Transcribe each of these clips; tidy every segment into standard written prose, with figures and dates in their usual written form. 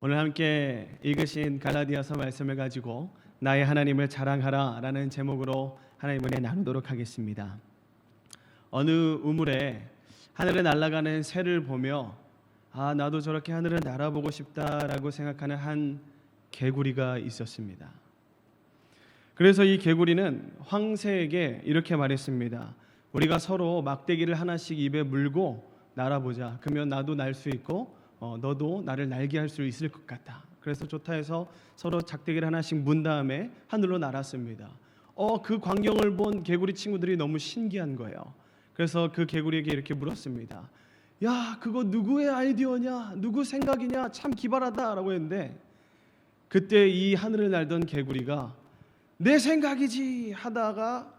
오늘 함께 읽으신 갈라디아서 말씀을 가지고 나의 하나님을 자랑하라 라는 제목으로 하나님 은혜 나누도록 하겠습니다. 어느 우물에 하늘에 날아가는 새를 보며 나도 저렇게 하늘을 날아보고 싶다라고 생각하는 한 개구리가 있었습니다. 그래서 이 개구리는 황새에게 이렇게 말했습니다. 우리가 서로 막대기를 하나씩 입에 물고 날아보자. 그러면 나도 날 수 있고 너도 나를 날게 할 수 있을 것 같다. 그래서 좋다 해서 서로 작대기를 하나씩 문 다음에 하늘로 날았습니다. 그 광경을 본 개구리 친구들이 너무 신기한 거예요. 그래서 그 개구리에게 이렇게 물었습니다. 야, 그거 누구의 아이디어냐? 누구 생각이냐? 참 기발하다라고 했는데 그때 이 하늘을 날던 개구리가 내 생각이지 하다가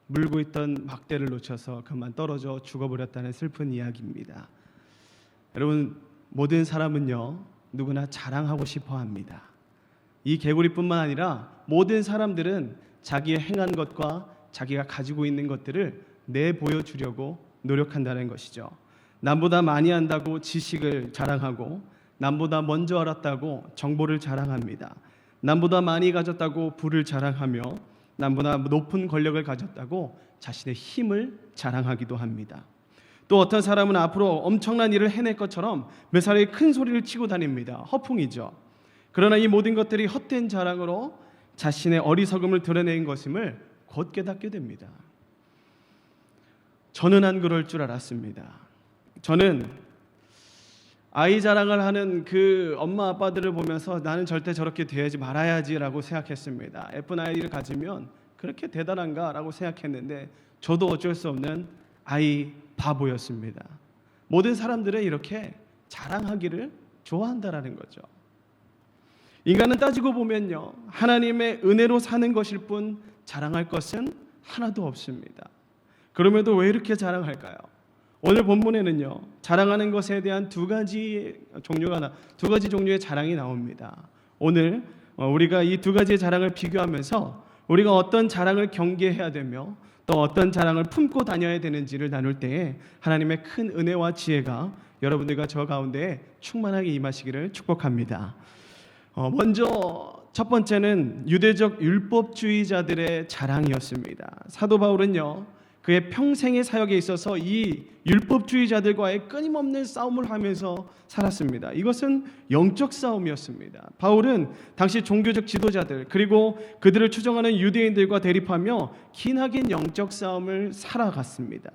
물고 있던 막대를 놓쳐서 그만 떨어져 죽어버렸다는 슬픈 이야기입니다. 여러분, 모든 사람은요 누구나 자랑하고 싶어 합니다. 이 개구리뿐만 아니라 모든 사람들은 자기의 행한 것과 자기가 가지고 있는 것들을 내보여주려고 노력한다는 것이죠. 남보다 많이 한다고 지식을 자랑하고, 남보다 먼저 알았다고 정보를 자랑합니다. 남보다 많이 가졌다고 부를 자랑하며, 남보다 높은 권력을 가졌다고 자신의 힘을 자랑하기도 합니다. 또 어떤 사람은 앞으로 엄청난 일을 해낼 것처럼 매사에 큰 소리를 치고 다닙니다. 허풍이죠. 그러나 이 모든 것들이 헛된 자랑으로 자신의 어리석음을 드러낸 것임을 곧 깨닫게 됩니다. 저는 안 그럴 줄 알았습니다. 저는 아이 자랑을 하는 그 엄마 아빠들을 보면서 나는 절대 저렇게 돼야지 말아야지라고 생각했습니다. 예쁜 아이를 가지면 그렇게 대단한가 라고 생각했는데 저도 어쩔 수 없는 아이 바보였습니다. 모든 사람들은 이렇게 자랑하기를 좋아한다라는 거죠. 인간은 따지고 보면요 하나님의 은혜로 사는 것일 뿐 자랑할 것은 하나도 없습니다. 그럼에도 왜 이렇게 자랑할까요? 오늘 본문에는요 자랑하는 것에 대한 두 가지 종류의 자랑이 나옵니다. 오늘 우리가 이 두 가지의 자랑을 비교하면서 우리가 어떤 자랑을 경계해야 되며 또 어떤 자랑을 품고 다녀야 되는지를 나눌 때에 하나님의 큰 은혜와 지혜가 여러분들과 저 가운데 충만하게 임하시기를 축복합니다. 먼저 첫 번째는 유대적 율법주의자들의 자랑이었습니다. 사도 바울은요 그의 평생의 사역에 있어서 이 율법주의자들과의 끊임없는 싸움을 하면서 살았습니다. 이것은 영적 싸움이었습니다. 바울은 당시 종교적 지도자들 그리고 그들을 추종하는 유대인들과 대립하며 기나긴 영적 싸움을 살아갔습니다.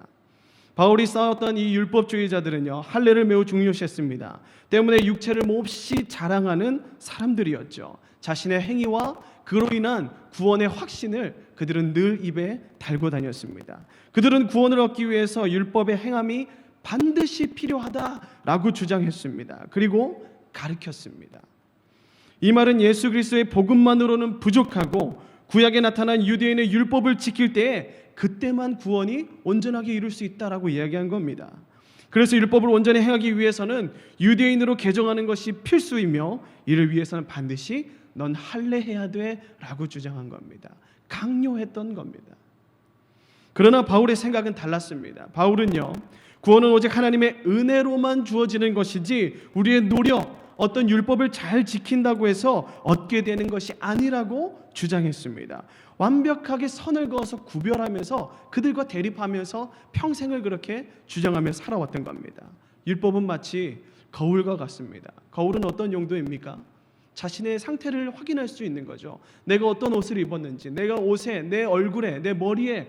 바울이 싸웠던 이 율법주의자들은요 할례를 매우 중요시했습니다. 때문에 육체를 몹시 자랑하는 사람들이었죠. 자신의 행위와 그로 인한 구원의 확신을 그들은 늘 입에 달고 다녔습니다. 그들은 구원을 얻기 위해서 율법의 행함이 반드시 필요하다라고 주장했습니다. 그리고 가르쳤습니다. 이 말은 예수 그리스도의 복음만으로는 부족하고 구약에 나타난 유대인의 율법을 지킬 때에 그때만 구원이 온전하게 이룰 수 있다라고 이야기한 겁니다. 그래서 율법을 온전히 행하기 위해서는 유대인으로 개종하는 것이 필수이며 이를 위해서는 반드시 넌 할례해야 돼 라고 주장한 겁니다. 강요했던 겁니다. 그러나 바울의 생각은 달랐습니다. 바울은요 구원은 오직 하나님의 은혜로만 주어지는 것이지 우리의 노력, 어떤 율법을 잘 지킨다고 해서 얻게 되는 것이 아니라고 주장했습니다. 완벽하게 선을 그어서 구별하면서 그들과 대립하면서 평생을 그렇게 주장하며 살아왔던 겁니다. 율법은 마치 거울과 같습니다. 거울은 어떤 용도입니까? 자신의 상태를 확인할 수 있는 거죠. 내가 어떤 옷을 입었는지, 내가 옷에, 내 얼굴에, 내 머리에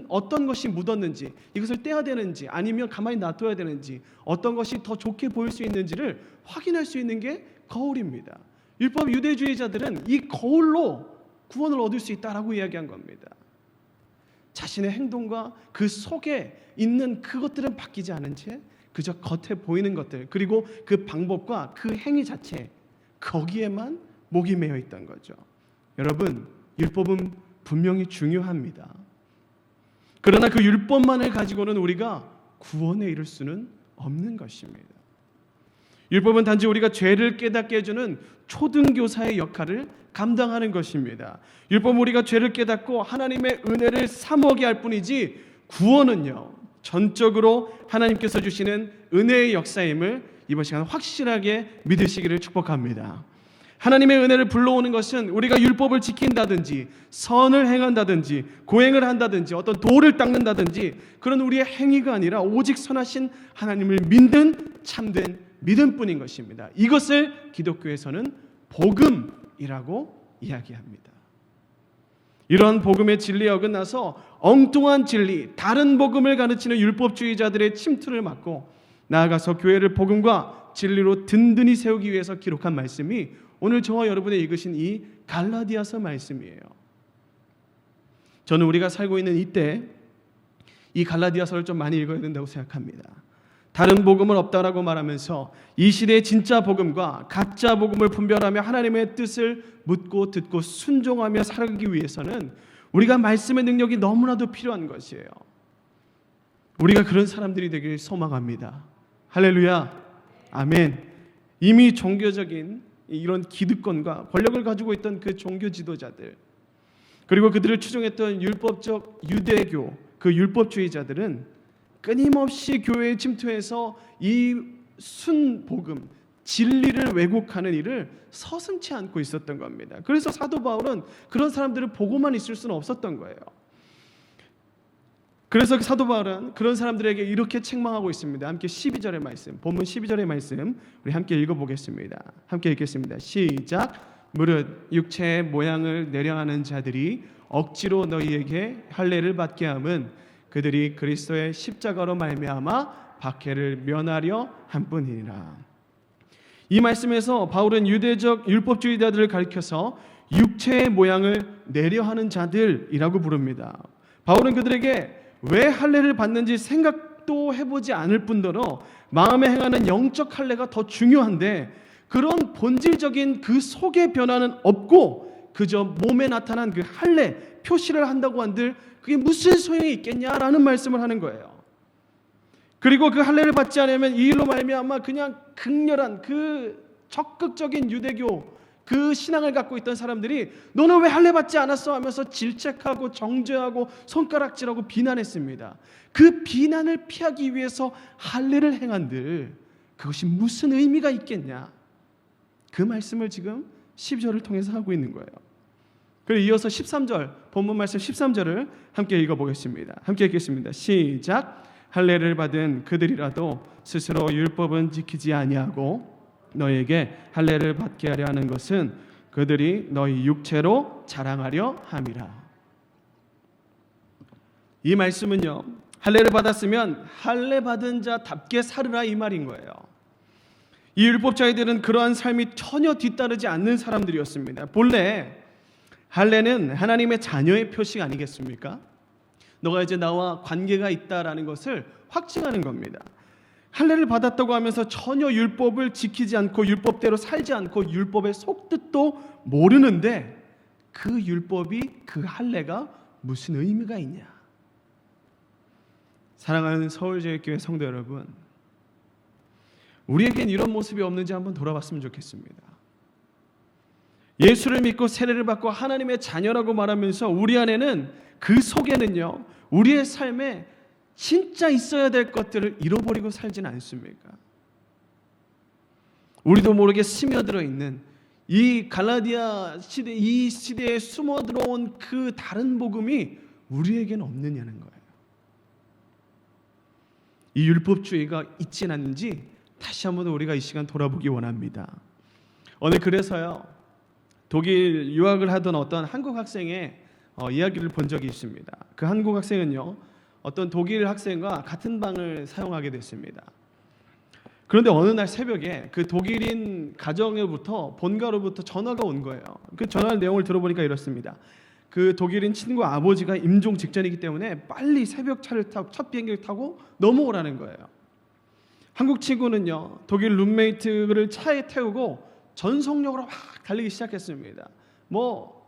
어떤 것이 묻었는지, 이것을 떼야 되는지 아니면 가만히 놔둬야 되는지, 어떤 것이 더 좋게 보일 수 있는지를 확인할 수 있는 게 거울입니다. 율법 유대주의자들은 이 거울로 구원을 얻을 수 있다라고 이야기한 겁니다. 자신의 행동과 그 속에 있는 그것들은 바뀌지 않은 채 그저 겉에 보이는 것들 그리고 그 방법과 그 행위 자체 거기에만 목이 매여 있던 거죠. 여러분, 율법은 분명히 중요합니다. 그러나 그 율법만을 가지고는 우리가 구원에 이를 수는 없는 것입니다. 율법은 단지 우리가 죄를 깨닫게 해주는 초등교사의 역할을 감당하는 것입니다. 율법은 우리가 죄를 깨닫고 하나님의 은혜를 사모하게 할 뿐이지 구원은요 전적으로 하나님께서 주시는 은혜의 역사임을 이번 시간 확실하게 믿으시기를 축복합니다. 하나님의 은혜를 불러오는 것은 우리가 율법을 지킨다든지 선을 행한다든지 고행을 한다든지 어떤 도를 닦는다든지 그런 우리의 행위가 아니라 오직 선하신 하나님을 믿는 참된 믿음뿐인 것입니다. 이것을 기독교에서는 복음이라고 이야기합니다. 이러한 복음의 진리에 어긋나서 엉뚱한 진리, 다른 복음을 가르치는 율법주의자들의 침투를 막고 나아가서 교회를 복음과 진리로 든든히 세우기 위해서 기록한 말씀이 오늘 저와 여러분이 읽으신 이 갈라디아서 말씀이에요. 저는 우리가 살고 있는 이때 이 갈라디아서를 좀 많이 읽어야 된다고 생각합니다. 다른 복음은 없다라고 말하면서 이 시대의 진짜 복음과 가짜 복음을 분별하며 하나님의 뜻을 묻고 듣고 순종하며 살아가기 위해서는 우리가 말씀의 능력이 너무나도 필요한 것이에요. 우리가 그런 사람들이 되길 소망합니다. 할렐루야, 아멘. 이미 종교적인 이런 기득권과 권력을 가지고 있던 그 종교 지도자들, 그리고 그들을 추종했던 율법적 유대교 그 율법주의자들은 끊임없이 교회에 침투해서 이 순복음 진리를 왜곡하는 일을 서슴지 않고 있었던 겁니다. 그래서 사도 바울은 그런 사람들을 보고만 있을 수는 없었던 거예요. 그래서 사도 바울은 그런 사람들에게 이렇게 책망하고 있습니다. 함께 12절의 말씀, 본문 12절의 말씀 우리 함께 읽어보겠습니다. 함께 읽겠습니다. 시작. 무릇 육체의 모양을 내려하는 자들이 억지로 너희에게 할례를 받게 함은 그들이 그리스도의 십자가로 말미암아 박해를 면하려 함뿐이니라. 이 말씀에서 바울은 유대적 율법주의자들을 가리켜서 육체의 모양을 내려하는 자들이라고 부릅니다. 바울은 그들에게 왜 할례를 받는지 생각도 해보지 않을 뿐더러 마음에 행하는 영적 할례가 더 중요한데 그런 본질적인 그 속의 변화는 없고 그저 몸에 나타난 그 할례 표시를 한다고 한들 그게 무슨 소용이 있겠냐라는 말씀을 하는 거예요. 그리고 그 할례를 받지 않으면 이 일로 말미암아 그냥 극렬한 그 적극적인 유대교 그 신앙을 갖고 있던 사람들이 너는 왜 할례 받지 않았어 하면서 질책하고 정죄하고 손가락질하고 비난했습니다. 그 비난을 피하기 위해서 할례를 행한들 그것이 무슨 의미가 있겠냐, 그 말씀을 지금 12절을 통해서 하고 있는 거예요. 그리고 이어서 13절 본문 말씀 13절을 함께 읽어보겠습니다. 함께 읽겠습니다. 시작. 할례를 받은 그들이라도 스스로 율법은 지키지 아니하고 너에게 할례를 받게 하려 하는 것은 그들이 너희 육체로 자랑하려 함이라. 이 말씀은요, 할례를 받았으면 할례 받은 자답게 살으라 이 말인 거예요. 이 율법자들은 그러한 삶이 전혀 뒤따르지 않는 사람들이었습니다. 본래 할례는 하나님의 자녀의 표식 아니겠습니까? 너가 이제 나와 관계가 있다라는 것을 확증하는 겁니다. 할례를 받았다고 하면서 전혀 율법을 지키지 않고 율법대로 살지 않고 율법의 속뜻도 모르는데 그 율법이 그 할례가 무슨 의미가 있냐? 사랑하는 서울제일교회 성도 여러분, 우리에겐 이런 모습이 없는지 한번 돌아봤으면 좋겠습니다. 예수를 믿고 세례를 받고 하나님의 자녀라고 말하면서 우리 안에는 그 속에는요 우리의 삶에 진짜 있어야 될 것들을 잃어버리고 살지는 않습니까? 우리도 모르게 스며들어 있는 이 갈라디아 시대, 이 시대에 숨어 들어온 그 다른 복음이 우리에게는 없느냐는 거예요. 이 율법주의가 있진 않는지 다시 한번 우리가 이 시간 돌아보기 원합니다. 오늘 그래서요 독일 유학을 하던 어떤 한국 학생의 이야기를 본 적이 있습니다. 그 한국 학생은요 어떤 독일 학생과 같은 방을 사용하게 됐습니다. 그런데 어느 날 새벽에 그 독일인 가정으로부터 본가로부터 전화가 온 거예요. 그 전화 내용을 들어보니까 이렇습니다. 그 독일인 친구 아버지가 임종 직전이기 때문에 빨리 새벽 차를 타고 첫 비행기를 타고 넘어오라는 거예요. 한국 친구는요 독일 룸메이트를 차에 태우고 전속력으로 막 달리기 시작했습니다. 뭐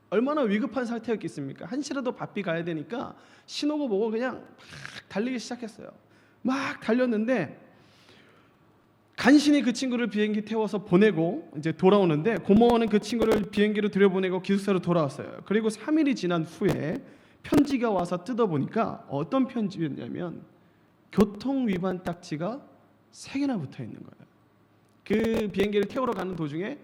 얼마나 위급한 상태였겠습니까? 한시라도 바삐 가야 되니까 신호고 뭐고 그냥 막 달리기 시작했어요. 막 달렸는데 간신히 그 친구를 비행기 태워서 보내고 이제 돌아오는데 고모는 그 친구를 비행기로 들여보내고 기숙사로 돌아왔어요. 그리고 3일이 지난 후에 편지가 와서 뜯어보니까 어떤 편지였냐면 교통 위반 딱지가 3개나 붙어 있는 거예요. 그 비행기를 태우러 가는 도중에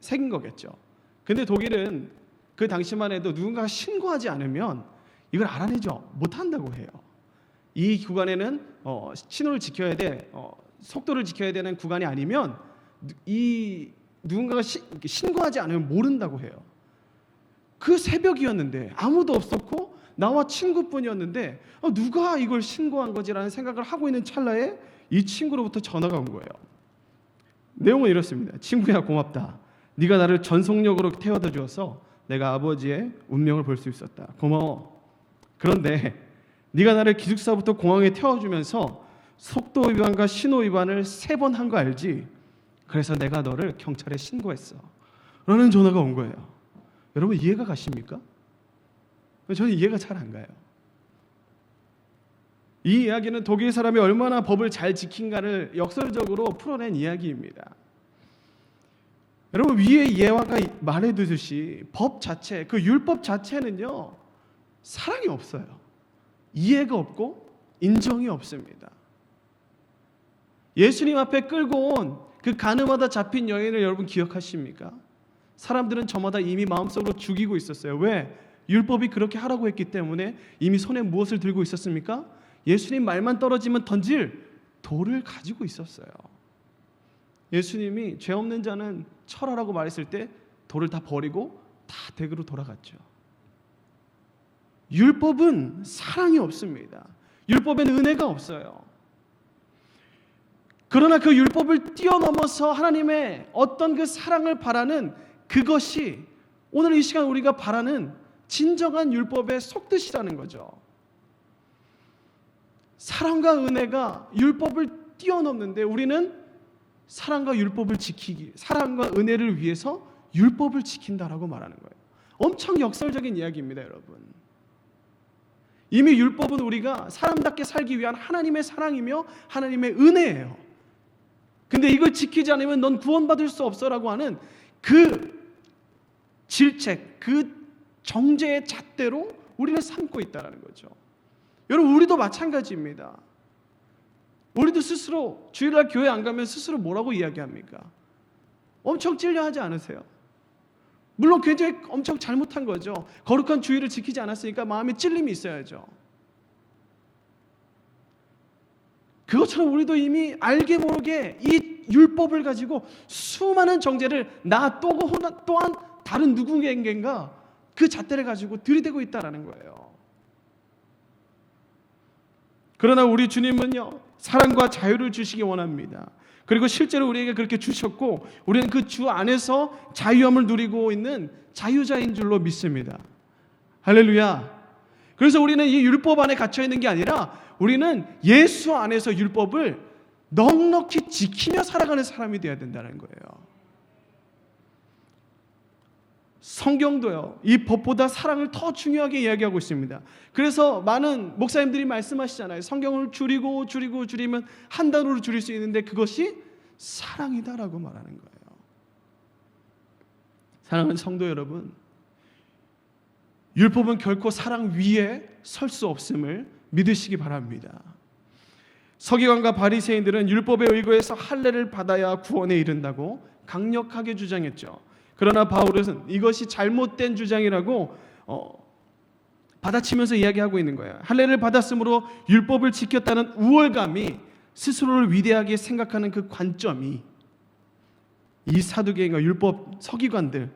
새긴 거겠죠. 근데 독일은 그 당시만 해도 누군가가 신고하지 않으면 이걸 알아내지 못한다고 해요. 이 구간에는 신호를 지켜야 돼, 속도를 지켜야 되는 구간이 아니면 이 누군가가 신고하지 않으면 모른다고 해요. 그 새벽이었는데 아무도 없었고 나와 친구뿐이었는데 누가 이걸 신고한 거지라는 생각을 하고 있는 찰나에 이 친구로부터 전화가 온 거예요. 내용은 이렇습니다. 친구야, 고맙다. 네가 나를 전속력으로 태워다 주어서 내가 아버지의 운명을 볼 수 있었다. 고마워. 그런데 네가 나를 기숙사부터 공항에 태워주면서 속도 위반과 신호 위반을 3번 한 거 알지? 그래서 내가 너를 경찰에 신고했어. 라는 전화가 온 거예요. 여러분 이해가 가십니까? 저는 이해가 잘 안 가요. 이 이야기는 독일 사람이 얼마나 법을 잘 지킨가를 역설적으로 풀어낸 이야기입니다. 여러분 위에 예화가 말해두듯이 법 자체, 그 율법 자체는요 사랑이 없어요. 이해가 없고 인정이 없습니다. 예수님 앞에 끌고 온 그 가늠하다 잡힌 여인을 여러분 기억하십니까? 사람들은 저마다 이미 마음속으로 죽이고 있었어요. 왜? 율법이 그렇게 하라고 했기 때문에 이미 손에 무엇을 들고 있었습니까? 예수님 말만 떨어지면 던질 돌을 가지고 있었어요. 예수님이 죄 없는 자는 철하라고 말했을 때 돌을 다 버리고 다 댁으로 돌아갔죠. 율법은 사랑이 없습니다. 율법에는 은혜가 없어요. 그러나 그 율법을 뛰어넘어서 하나님의 어떤 그 사랑을 바라는 그것이 오늘 이 시간 우리가 바라는 진정한 율법의 속뜻이라는 거죠. 사랑과 은혜가 율법을 뛰어넘는데 우리는 사랑과 율법을 지키기, 사랑과 은혜를 위해서 율법을 지킨다라고 말하는 거예요. 엄청 역설적인 이야기입니다, 여러분. 이미 율법은 우리가 사람답게 살기 위한 하나님의 사랑이며 하나님의 은혜예요. 근데 이걸 지키지 않으면 넌 구원받을 수 없어라고 하는 그 질책, 그 정죄의 잣대로 우리를 삼고 있다는 거죠. 여러분 우리도 마찬가지입니다. 우리도 스스로 주일날 교회 안 가면 스스로 뭐라고 이야기합니까? 엄청 찔려하지 않으세요? 물론 굉장히 엄청 잘못한 거죠. 거룩한 주일을 지키지 않았으니까 마음에 찔림이 있어야죠. 그것처럼 우리도 이미 알게 모르게 이 율법을 가지고 수많은 정죄를 나 또한 다른 누군가에겐가 그 잣대를 가지고 들이대고 있다는 거예요. 그러나 우리 주님은요 사랑과 자유를 주시기 원합니다. 그리고 실제로 우리에게 그렇게 주셨고 우리는 그 주 안에서 자유함을 누리고 있는 자유자인 줄로 믿습니다. 할렐루야. 그래서 우리는 이 율법 안에 갇혀 있는 게 아니라 우리는 예수 안에서 율법을 넉넉히 지키며 살아가는 사람이 되어야 된다는 거예요. 성경도요 이 법보다 사랑을 더 중요하게 이야기하고 있습니다. 그래서 많은 목사님들이 말씀하시잖아요. 성경을 줄이면 한 단어로 줄일 수 있는데 그것이 사랑이다라고 말하는 거예요. 사랑하는 성도 여러분, 율법은 결코 사랑 위에 설 수 없음을 믿으시기 바랍니다. 서기관과 바리새인들은 율법에 의거해서 할례를 받아야 구원에 이른다고 강력하게 주장했죠. 그러나 바울은 이것이 잘못된 주장이라고 받아치면서 이야기하고 있는 거예요. 할례를 받았으므로 율법을 지켰다는 우월감이 스스로를 위대하게 생각하는 그 관점이 이 사두개인과 율법 서기관들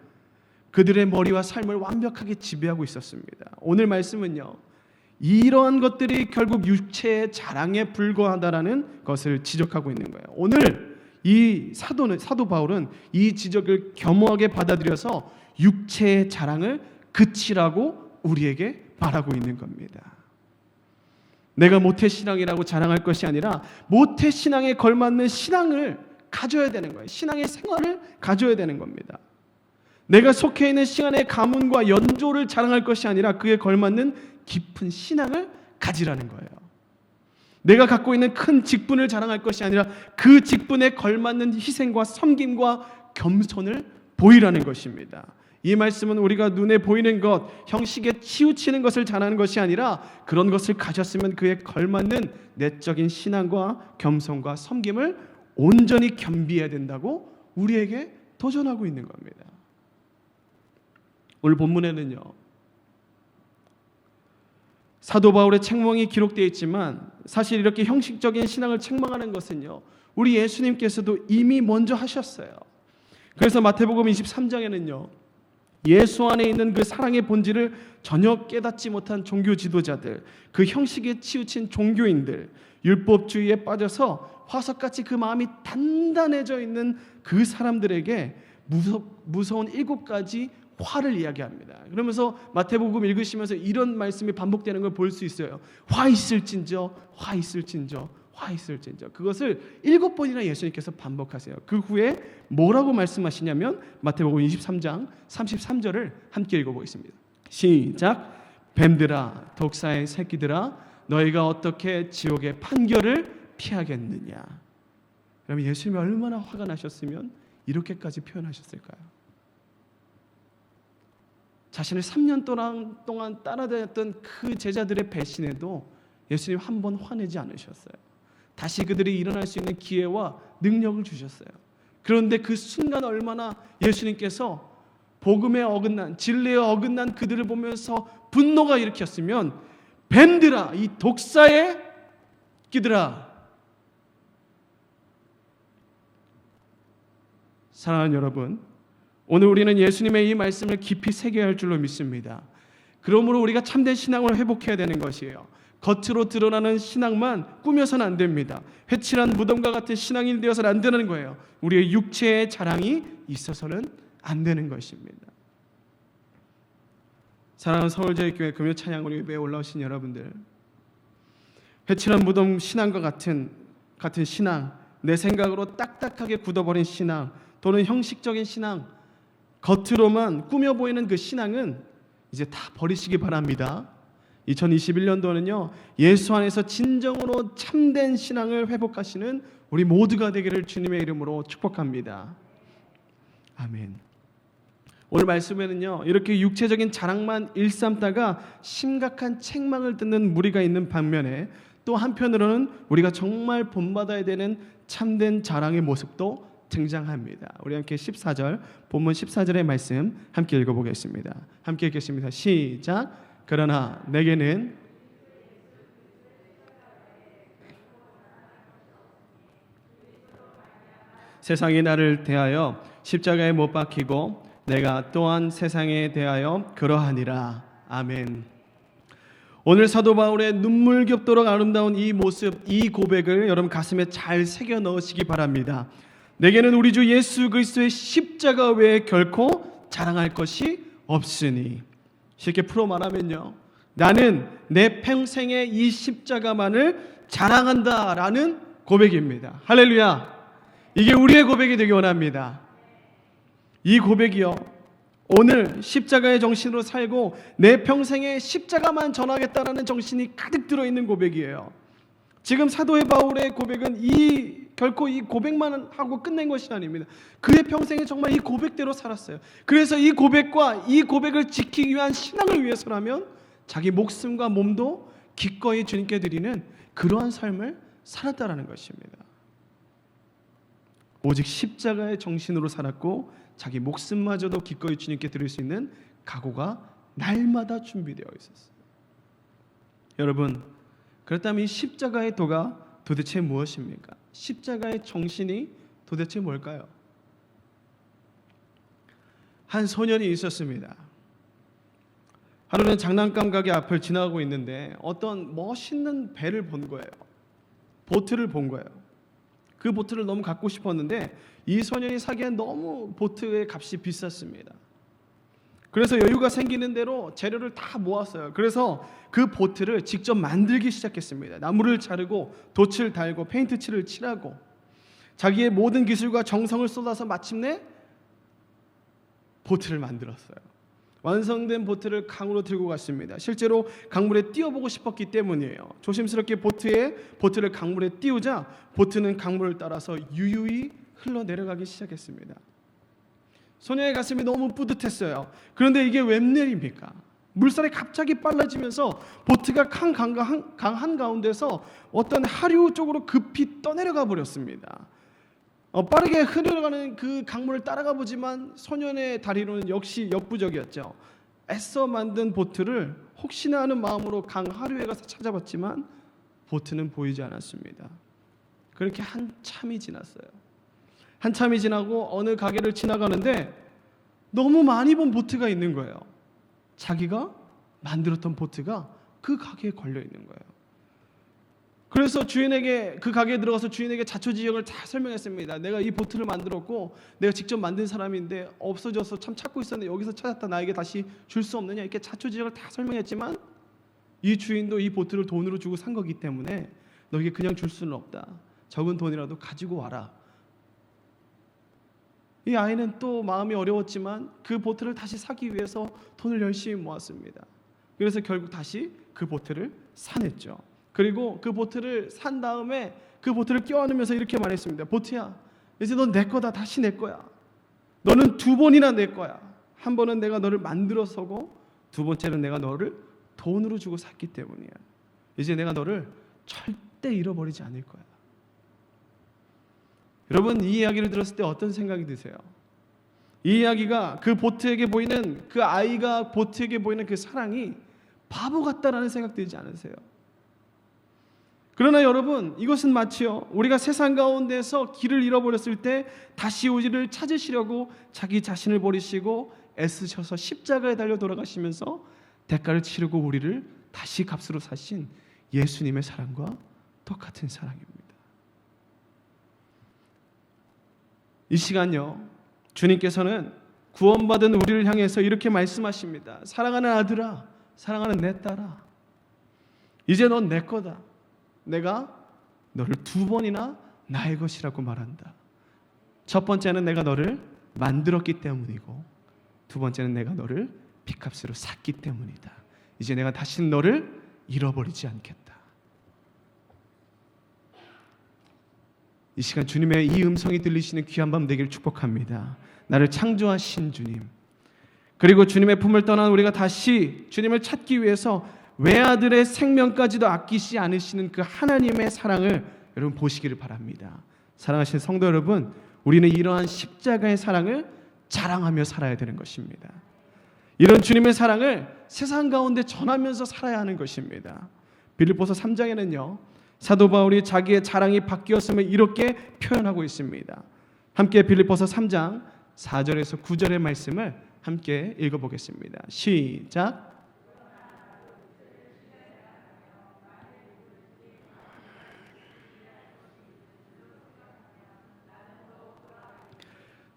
그들의 머리와 삶을 완벽하게 지배하고 있었습니다. 오늘 말씀은요 이러한 것들이 결국 육체의 자랑에 불과하다라는 것을 지적하고 있는 거예요. 오늘 이 사도 바울은 이 지적을 겸허하게 받아들여서 육체의 자랑을 그치라고 우리에게 말하고 있는 겁니다. 내가 모태신앙이라고 자랑할 것이 아니라 모태신앙에 걸맞는 신앙을 가져야 되는 거예요. 신앙의 생활을 가져야 되는 겁니다. 내가 속해 있는 시간의 가문과 연조를 자랑할 것이 아니라 그에 걸맞는 깊은 신앙을 가지라는 거예요. 내가 갖고 있는 큰 직분을 자랑할 것이 아니라 그 직분에 걸맞는 희생과 섬김과 겸손을 보이라는 것입니다. 이 말씀은 우리가 눈에 보이는 것, 형식에 치우치는 것을 잘하는 것이 아니라 그런 것을 가졌으면 그에 걸맞는 내적인 신앙과 겸손과 섬김을 온전히 겸비해야 된다고 우리에게 도전하고 있는 겁니다. 오늘 본문에는요, 사도 바울의 책망이 기록되어 있지만 사실 이렇게 형식적인 신앙을 책망하는 것은요, 우리 예수님께서도 이미 먼저 하셨어요. 그래서 마태복음 23장에는요, 예수 안에 있는 그 사랑의 본질을 전혀 깨닫지 못한 종교 지도자들, 그 형식에 치우친 종교인들, 율법주의에 빠져서 화석같이 그 마음이 단단해져 있는 그 사람들에게 무서운 7가지 화를 이야기합니다. 그러면서 마태복음 읽으시면서 이런 말씀이 반복되는 걸 볼 수 있어요. 화 있을진저, 화 있을진저, 화 있을진저. 그것을 7번이나 예수님께서 반복하세요. 그 후에 뭐라고 말씀하시냐면 마태복음 23장 33절을 함께 읽어보겠습니다. 시작. 뱀들아, 독사의 새끼들아, 너희가 어떻게 지옥의 판결을 피하겠느냐. 그러면 예수님이 얼마나 화가 나셨으면 이렇게까지 표현하셨을까요? 자신을 3년 동안 따라다녔던 그 제자들의 배신에도 예수님 한 번 화내지 않으셨어요. 다시 그들이 일어날 수 있는 기회와 능력을 주셨어요. 그런데 그 순간 얼마나 예수님께서 복음에 어긋난, 진리에 어긋난 그들을 보면서 분노가 일으켰으면, 뱀들아, 이 독사의 끼들아. 사랑하는 여러분, 오늘 우리는 예수님의 이 말씀을 깊이 새겨야 할 줄로 믿습니다. 그러므로 우리가 참된 신앙을 회복해야 되는 것이에요. 겉으로 드러나는 신앙만 꾸며서는 안 됩니다. 회칠한 무덤과 같은 신앙인이 되어서는 안 되는 거예요. 우리의 육체의 자랑이 있어서는 안 되는 것입니다. 사랑하는 서울제일교회 금요 찬양 우리 예배에 올라오신 여러분들, 회칠한 무덤 신앙과 같은 신앙, 내 생각으로 딱딱하게 굳어버린 신앙, 또는 형식적인 신앙, 겉으로만 꾸며 보이는 그 신앙은 이제 다 버리시기 바랍니다. 2021년도는요, 예수 안에서 진정으로 참된 신앙을 회복하시는 우리 모두가 되기를 주님의 이름으로 축복합니다. 아멘. 오늘 말씀에는요, 이렇게 육체적인 자랑만 일삼다가 심각한 책망을 듣는 무리가 있는 반면에, 또 한편으로는 우리가 정말 본받아야 되는 참된 자랑의 모습도 등장합니다. 우리 함께 14절, 본문 14절의 말씀 함께 읽어보겠습니다. 함께 읽겠습니다. 시작. 그러나 내게는 세상이 나를 대하여 십자가에 못 박히고 내가 또한 세상에 대하여 그러하니라. 아멘. 오늘 사도 바울의 눈물겹도록 아름다운 이 모습, 이 고백을 여러분 가슴에 잘 새겨 넣으시기 바랍니다. 내게는 우리 주 예수 그리스도의 십자가 외에 결코 자랑할 것이 없으니. 쉽게 풀어 말하면요, 나는 내 평생의 이 십자가만을 자랑한다라는 고백입니다. 할렐루야. 이게 우리의 고백이 되기 원합니다. 이 고백이요, 오늘 십자가의 정신으로 살고 내 평생에 십자가만 전하겠다라는 정신이 가득 들어있는 고백이에요. 지금 사도의 바울의 고백은 결코 이 고백만 하고 끝낸 것이 아닙니다. 그의 평생에 정말 이 고백대로 살았어요. 그래서 이 고백과 이 고백을 지키기 위한 신앙을 위해서라면 자기 목숨과 몸도 기꺼이 주님께 드리는 그러한 삶을 살았다라는 것입니다. 오직 십자가의 정신으로 살았고 자기 목숨마저도 기꺼이 주님께 드릴 수 있는 각오가 날마다 준비되어 있었어요. 여러분, 그렇다면 이 십자가의 도가 도대체 무엇입니까? 십자가의 정신이 도대체 뭘까요? 한 소년이 있었습니다. 하루는 장난감 가게 앞을 지나가고 있는데 어떤 멋있는 배를 본 거예요. 보트를 본 거예요. 그 보트를 너무 갖고 싶었는데 이 소년이 사기엔 너무 보트의 값이 비쌌습니다. 그래서 여유가 생기는 대로 재료를 다 모았어요. 그래서 그 보트를 직접 만들기 시작했습니다. 나무를 자르고 돛을 달고 페인트 칠을 칠하고 자기의 모든 기술과 정성을 쏟아서 마침내 보트를 만들었어요. 완성된 보트를 강으로 들고 갔습니다. 실제로 강물에 띄워보고 싶었기 때문이에요. 조심스럽게 보트를 강물에 띄우자 보트는 강물을 따라서 유유히 흘러내려가기 시작했습니다. 소녀의 가슴이 너무 뿌듯했어요. 그런데 이게 웬일입니까? 물살이 갑자기 빨라지면서 보트가 강 한가운데서 어떤 하류 쪽으로 급히 떠내려가 버렸습니다. 빠르게 흐르러가는 그 강물을 따라가 보지만 소년의 다리로는 역시 역부족이었죠. 애써 만든 보트를 혹시나 하는 마음으로 강 하류에 가서 찾아봤지만 보트는 보이지 않았습니다. 그렇게 한참이 지났어요. 한참이 지나고 어느 가게를 지나가는데 너무 많이 본 보트가 있는 거예요. 자기가 만들었던 보트가 그 가게에 걸려 있는 거예요. 그래서 주인에게, 그 가게에 들어가서 주인에게 자초지종을 다 설명했습니다. 내가 이 보트를 만들었고 내가 직접 만든 사람인데 없어져서 참 찾고 있었는데 여기서 찾았다, 나에게 다시 줄 수 없느냐, 이렇게 자초지종을 다 설명했지만 이 주인도 이 보트를 돈으로 주고 산 거기 때문에 너에게 그냥 줄 수는 없다. 적은 돈이라도 가지고 와라. 이 아이는 또 마음이 어려웠지만 그 보트를 다시 사기 위해서 돈을 열심히 모았습니다. 그래서 결국 다시 그 보트를 사냈죠. 그리고 그 보트를 산 다음에 그 보트를 껴안으면서 이렇게 말했습니다. 보트야, 이제 넌 내 거다. 다시 내 거야. 너는 2번이나 내 거야. 한 번은 내가 너를 만들어서고 두 번째는 내가 너를 돈으로 주고 샀기 때문이야. 이제 내가 너를 절대 잃어버리지 않을 거야. 여러분, 이 이야기를 들었을 때 어떤 생각이 드세요? 이 이야기가 그 보트에게 보이는, 그 아이가 보트에게 보이는 그 사랑이 바보 같다라는 생각 들지 않으세요? 그러나 여러분, 이것은 마치요, 우리가 세상 가운데서 길을 잃어버렸을 때 다시 우리를 찾으시려고 자기 자신을 버리시고 애쓰셔서 십자가에 달려 돌아가시면서 대가를 치르고 우리를 다시 값으로 사신 예수님의 사랑과 똑같은 사랑입니다. 이 시간요, 주님께서는 구원받은 우리를 향해서 이렇게 말씀하십니다. 사랑하는 아들아, 사랑하는 내 딸아, 이제 넌 내 거다. 내가 너를 2번이나 나의 것이라고 말한다. 첫 번째는 내가 너를 만들었기 때문이고, 두 번째는 내가 너를 핏값으로 샀기 때문이다. 이제 내가 다시 너를 잃어버리지 않겠다. 이 시간 주님의 이 음성이 들리시는 귀한 밤 되기를 축복합니다. 나를 창조하신 주님, 그리고 주님의 품을 떠난 우리가 다시 주님을 찾기 위해서 외아들의 생명까지도 아끼시지 않으시는 그 하나님의 사랑을 여러분 보시기를 바랍니다. 사랑하시는 성도 여러분, 우리는 이러한 십자가의 사랑을 자랑하며 살아야 되는 것입니다. 이런 주님의 사랑을 세상 가운데 전하면서 살아야 하는 것입니다. 빌립보서 3장에는요 사도 바울이 자기의 자랑이 바뀌었음을 이렇게 표현하고 있습니다. 함께 빌립보서 3장 4절에서 9절의 말씀을 함께 읽어보겠습니다. 시작.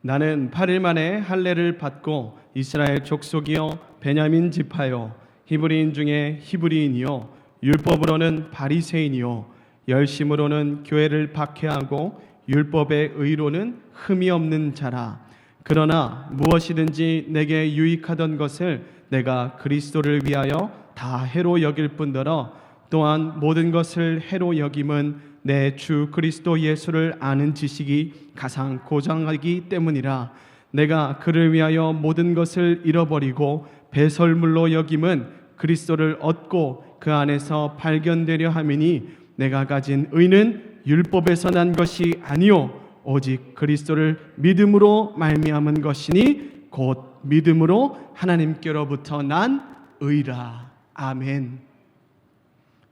나는 8일 만에 할례를 받고 이스라엘 족속이요 베냐민 지파요 히브리인 중에 히브리인이요 율법으로는 바리새인이요 열심으로는 교회를 박해하고 율법의 의로는 흠이 없는 자라. 그러나 무엇이든지 내게 유익하던 것을 내가 그리스도를 위하여 다 해로 여길 뿐더러 또한 모든 것을 해로 여김은 내 주 그리스도 예수를 아는 지식이 가장 고장하기 때문이라. 내가 그를 위하여 모든 것을 잃어버리고 배설물로 여김은 그리스도를 얻고 그 안에서 발견되려 함이니 내가 가진 의는 율법에서 난 것이 아니요 오직 그리스도를 믿음으로 말미암은 것이니 곧 믿음으로 하나님께로부터 난 의라. 아멘.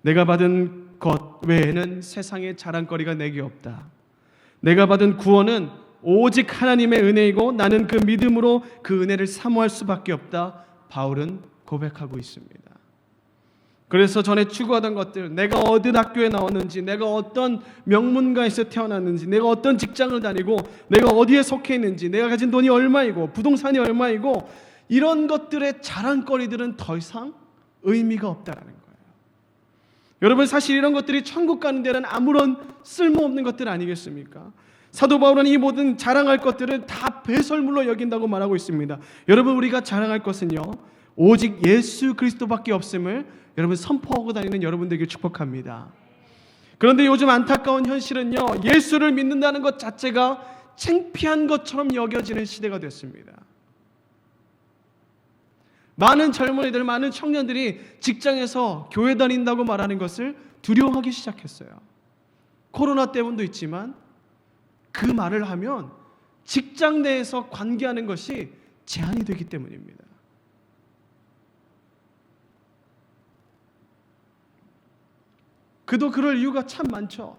내가 받은 것 외에는 세상의 자랑거리가 내게 없다. 내가 받은 구원은 오직 하나님의 은혜이고 나는 그 믿음으로 그 은혜를 사모할 수밖에 없다. 바울은 고백하고 있습니다. 그래서 전에 추구하던 것들, 내가 어느 학교에 나왔는지, 내가 어떤 명문가에서 태어났는지, 내가 어떤 직장을 다니고, 내가 어디에 속해 있는지, 내가 가진 돈이 얼마이고, 부동산이 얼마이고, 이런 것들의 자랑거리들은 더 이상 의미가 없다라는 거예요. 여러분, 사실 이런 것들이 천국 가는 데는 아무런 쓸모없는 것들 아니겠습니까? 사도 바울은 이 모든 자랑할 것들을 다 배설물로 여긴다고 말하고 있습니다. 여러분, 우리가 자랑할 것은요 오직 예수 그리스도밖에 없음을 여러분 선포하고 다니는 여러분 되길 축복합니다. 그런데 요즘 안타까운 현실은요 예수를 믿는다는 것 자체가 창피한 것처럼 여겨지는 시대가 됐습니다. 많은 젊은이들, 많은 청년들이 직장에서 교회 다닌다고 말하는 것을 두려워하기 시작했어요. 코로나 때문도 있지만 그 말을 하면 직장 내에서 관계하는 것이 제한이 되기 때문입니다. 그도 그럴 이유가 참 많죠.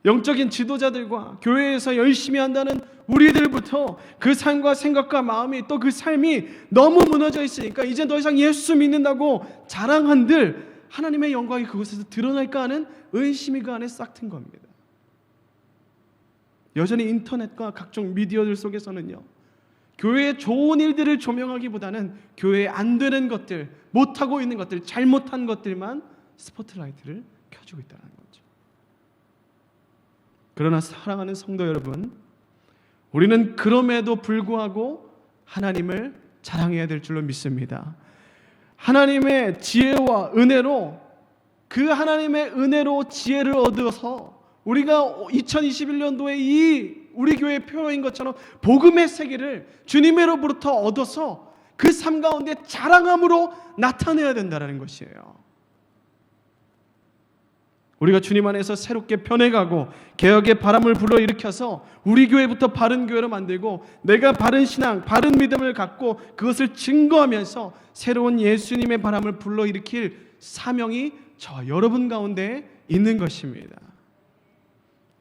영적인 지도자들과 교회에서 열심히 한다는 우리들부터 그 삶과 생각과 마음이, 또 그 삶이 너무 무너져 있으니까 이제 더 이상 예수 믿는다고 자랑한들 하나님의 영광이 그곳에서 드러날까 하는 의심이 그 안에 싹 튼 겁니다. 여전히 인터넷과 각종 미디어들 속에서는요, 교회의 좋은 일들을 조명하기보다는 교회에 안 되는 것들, 못하고 있는 것들, 잘못한 것들만 스포트라이트를 켜주고 있다는 거죠. 그러나 사랑하는 성도 여러분, 우리는 그럼에도 불구하고 하나님을 자랑해야 될 줄로 믿습니다. 하나님의 지혜와 은혜로, 그 하나님의 은혜로 지혜를 얻어서 우리가 2021년도에 이 우리 교회 표어인 것처럼 복음의 세계를 주님으로부터 얻어서 그 삶 가운데 자랑함으로 나타내야 된다는 것이에요. 우리가 주님 안에서 새롭게 변해가고 개혁의 바람을 불러일으켜서 우리 교회부터 바른 교회로 만들고 내가 바른 신앙, 바른 믿음을 갖고 그것을 증거하면서 새로운 예수님의 바람을 불러일으킬 사명이 저 여러분 가운데 있는 것입니다.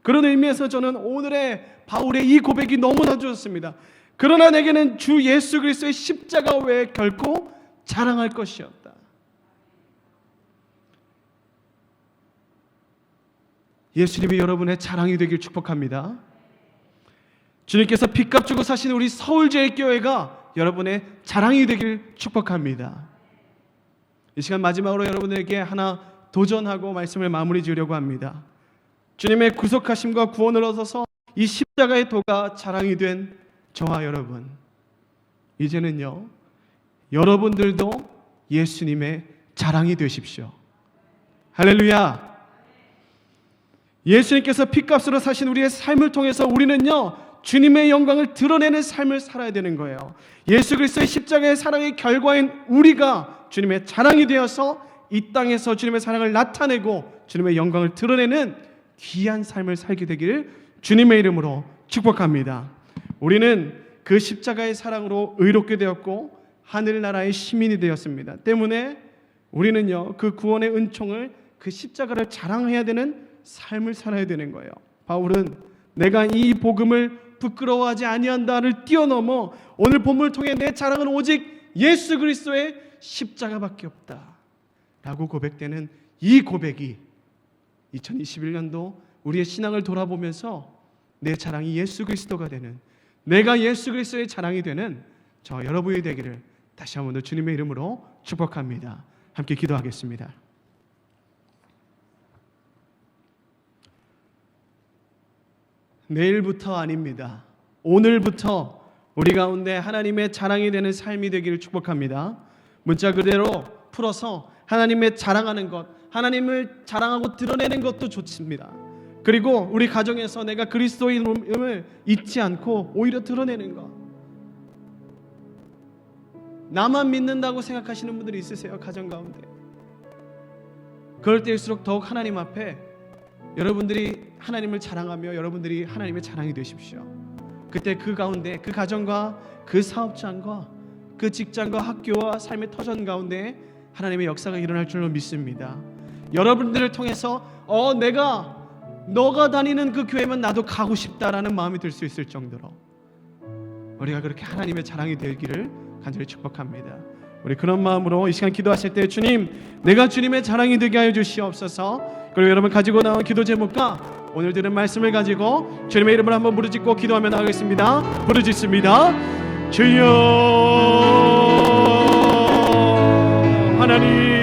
그런 의미에서 저는 오늘의 바울의 이 고백이 너무나 좋습니다. 그러나 내게는 주 예수 그리스도의 십자가 외에 결코 자랑할 것이 없다. 예수님이 여러분의 자랑이 되길 축복합니다. 주님께서 빚값 주고 사신 우리 서울제일교회가 여러분의 자랑이 되길 축복합니다. 이 시간 마지막으로 여러분에게 하나 도전하고 말씀을 마무리 지으려고 합니다. 주님의 구속하심과 구원을 얻어서 이 십자가의 도가 자랑이 된 저와 여러분, 이제는요, 여러분들도 예수님의 자랑이 되십시오. 할렐루야. 예수님께서 핏값으로 사신 우리의 삶을 통해서 우리는요, 주님의 영광을 드러내는 삶을 살아야 되는 거예요. 예수 그리스도의 십자가의 사랑의 결과인 우리가 주님의 자랑이 되어서 이 땅에서 주님의 사랑을 나타내고 주님의 영광을 드러내는 귀한 삶을 살게 되기를 주님의 이름으로 축복합니다. 우리는 그 십자가의 사랑으로 의롭게 되었고 하늘나라의 시민이 되었습니다. 때문에 우리는요, 그 구원의 은총을, 그 십자가를 자랑해야 되는 삶을 살아야 되는 거예요. 바울은 내가 이 복음을 부끄러워하지 아니한다를 뛰어넘어 오늘 본문을 통해 내 자랑은 오직 예수 그리스도의 십자가밖에 없다 라고 고백되는 이 고백이 2021년도 우리의 신앙을 돌아보면서 내 자랑이 예수 그리스도가 되는, 내가 예수 그리스도의 자랑이 되는 저 여러분이 되기를 다시 한번 더 주님의 이름으로 축복합니다. 함께 기도하겠습니다. 내일부터 아닙니다. 오늘부터 우리 가운데 하나님의 자랑이 되는 삶이 되기를 축복합니다. 문자 그대로 풀어서 하나님의 자랑하는 것, 하나님을 자랑하고 드러내는 것도 좋습니다. 그리고 우리 가정에서 내가 그리스도인임을 잊지 않고 오히려 드러내는 것. 나만 믿는다고 생각하시는 분들이 있으세요, 가정 가운데. 그럴 때일수록 더욱 하나님 앞에 여러분들이 하나님을 자랑하며 여러분들이 하나님의 자랑이 되십시오. 그때 그 가운데, 그 가정과 그 사업장과 그 직장과 학교와 삶의 터전 가운데 하나님의 역사가 일어날 줄로 믿습니다. 여러분들을 통해서 너가 다니는 그 교회면 나도 가고 싶다라는 마음이 들 수 있을 정도로 우리가 그렇게 하나님의 자랑이 되기를 간절히 축복합니다. 우리 그런 마음으로 이 시간 기도하실 때 주님, 내가 주님의 자랑이 되게 하여 주시옵소서. 그리고 여러분 가지고 나온 기도 제목과 오늘 들은 말씀을 가지고 주님의 이름을 한번 부르짖고 기도하며 나가겠습니다. 부르짖습니다. 주여 하나님,